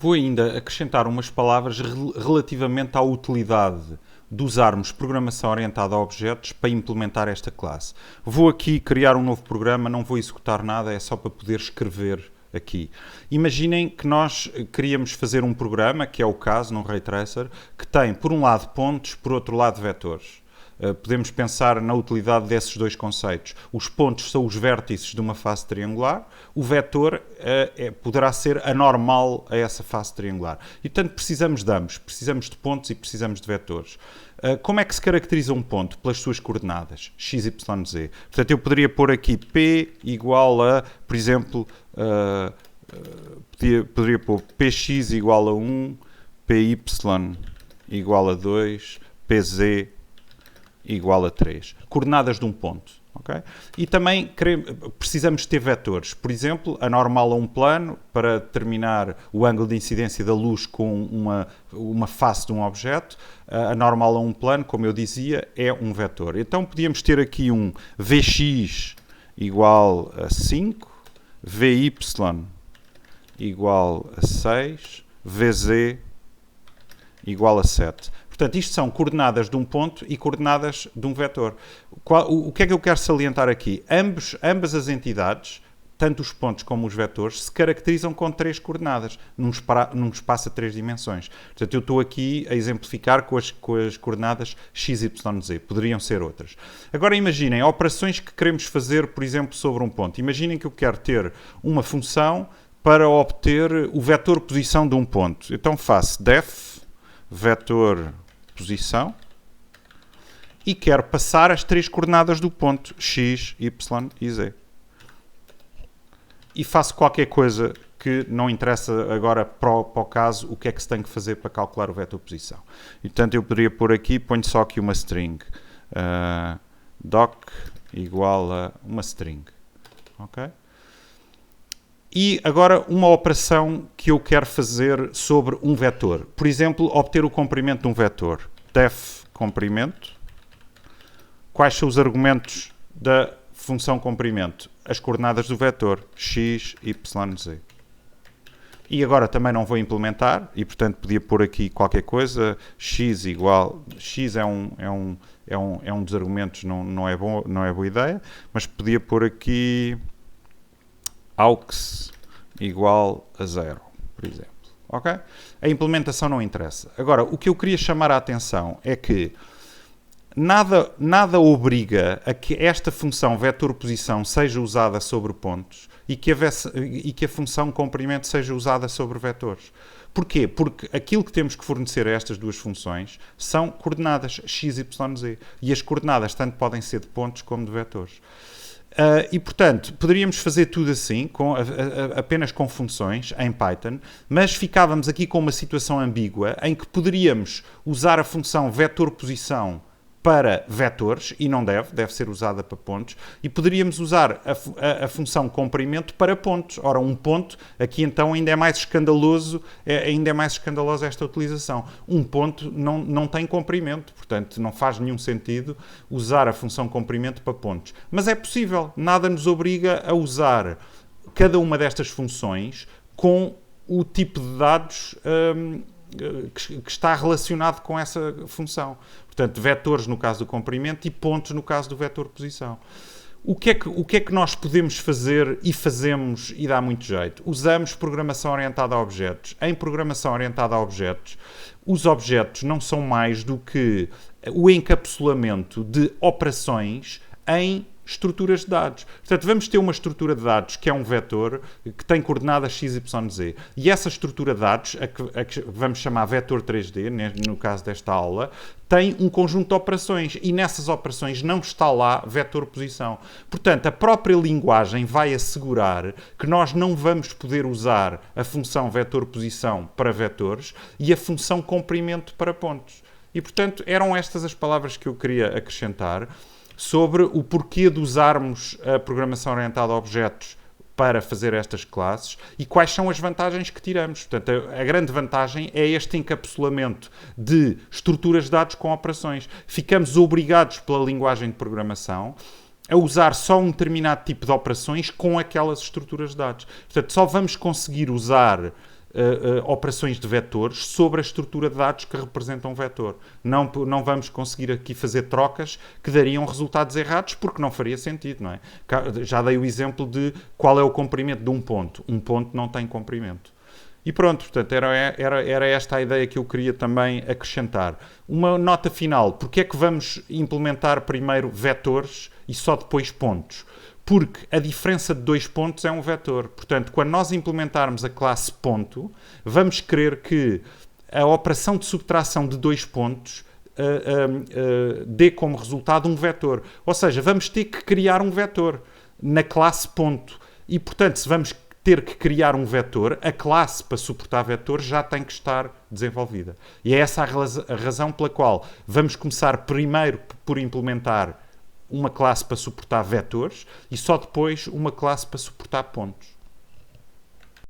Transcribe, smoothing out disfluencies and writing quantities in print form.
Vou ainda acrescentar umas palavras relativamente à utilidade de usarmos programação orientada a objetos para implementar esta classe. Vou aqui criar um novo programa, não vou executar nada, é só para poder escrever aqui. Imaginem que nós queríamos fazer um programa, que é o caso num Ray Tracer, que tem por um lado pontos, por outro lado vetores. Podemos pensar na utilidade desses dois conceitos. Os pontos são os vértices de uma face triangular, o vetor poderá ser anormal a essa face triangular. E, portanto, precisamos de ambos. Precisamos de pontos e precisamos de vetores. Como é que se caracteriza um ponto? Pelas suas coordenadas, x, y, z. Portanto, eu poderia pôr aqui P igual a, por exemplo, poderia pôr Px igual a 1, Py igual a 2, Pz igual a 3. Coordenadas de um ponto. Okay? E também precisamos ter vetores. Por exemplo, anormal a um plano para determinar o ângulo de incidência da luz com uma face de um objeto. Anormal a um plano, como eu dizia, é um vetor. Então podíamos ter aqui um Vx igual a 5, Vy igual a 6, Vz igual a 7. Portanto, isto são coordenadas de um ponto e coordenadas de um vetor. O que é que eu quero salientar aqui? Ambas as entidades, tanto os pontos como os vetores, se caracterizam com três coordenadas, num espaço a três dimensões. Portanto, eu estou aqui a exemplificar com as coordenadas x, y, z. Poderiam ser outras. Agora imaginem operações que queremos fazer, por exemplo, sobre um ponto. Imaginem que eu quero ter uma função para obter o vetor posição de um ponto. Então faço def vetor posição e quero passar as três coordenadas do ponto x, y e z. E faço qualquer coisa que não interessa agora para o caso o que é que se tem que fazer para calcular o vetor posição. E, portanto, eu poderia pôr aqui, ponho só aqui uma string. Doc igual a uma string. Ok? E agora uma operação que eu quero fazer sobre um vetor. Por exemplo, obter o comprimento de um vetor. Def comprimento. Quais são os argumentos da função comprimento? As coordenadas do vetor x, y, z. E agora também não vou implementar, e portanto podia pôr aqui qualquer coisa. X igual... X é um dos argumentos, não é boa ideia, mas podia pôr aqui... aux igual a 0, por exemplo. Okay? A implementação não interessa. Agora, o que eu queria chamar a atenção é que nada obriga a que esta função vetor posição seja usada sobre pontos e que a função comprimento seja usada sobre vetores. Porquê? Porque aquilo que temos que fornecer a estas duas funções são coordenadas x, y, z. E as coordenadas tanto podem ser de pontos como de vetores. E, portanto, poderíamos fazer tudo assim, apenas com funções, em Python, mas ficávamos aqui com uma situação ambígua em que poderíamos usar a função vetor posição para vetores, e não deve ser usada para pontos, e poderíamos usar a função comprimento para pontos. Ora, um ponto, aqui então ainda é mais escandalosa esta utilização. Um ponto não tem comprimento, portanto não faz nenhum sentido usar a função comprimento para pontos. Mas é possível, nada nos obriga a usar cada uma destas funções com o tipo de dados que está relacionado com essa função. Portanto, vetores no caso do comprimento e pontos no caso do vetor posição. O que é que nós podemos fazer e fazemos e dá muito jeito? Usamos programação orientada a objetos. Em programação orientada a objetos, os objetos não são mais do que o encapsulamento de operações em estruturas de dados. Portanto, vamos ter uma estrutura de dados que é um vetor que tem coordenadas x, y, z. E essa estrutura de dados, a que vamos chamar vetor 3D, no caso desta aula, tem um conjunto de operações e nessas operações não está lá vetor posição. Portanto, a própria linguagem vai assegurar que nós não vamos poder usar a função vetor posição para vetores e a função comprimento para pontos. E, portanto, eram estas as palavras que eu queria acrescentar sobre o porquê de usarmos a programação orientada a objetos para fazer estas classes e quais são as vantagens que tiramos. Portanto, a grande vantagem é este encapsulamento de estruturas de dados com operações. Ficamos obrigados pela linguagem de programação a usar só um determinado tipo de operações com aquelas estruturas de dados. Portanto, só vamos conseguir usar operações de vetores sobre a estrutura de dados que representam um vetor. Não vamos conseguir aqui fazer trocas que dariam resultados errados, porque não faria sentido, não é? Já dei o exemplo de qual é o comprimento de um ponto. Um ponto não tem comprimento. E pronto, portanto, era esta a ideia que eu queria também acrescentar. Uma nota final. Porque é que vamos implementar primeiro vetores e só depois pontos? Porque a diferença de 2 pontos é um vetor. Portanto, quando nós implementarmos a classe ponto, vamos querer que a operação de subtração de 2 pontos dê como resultado um vetor. Ou seja, vamos ter que criar um vetor na classe ponto. E, portanto, se vamos ter que criar um vetor, a classe para suportar vetores já tem que estar desenvolvida. E é essa a razão pela qual vamos começar primeiro por implementar uma classe para suportar vetores e só depois uma classe para suportar pontos.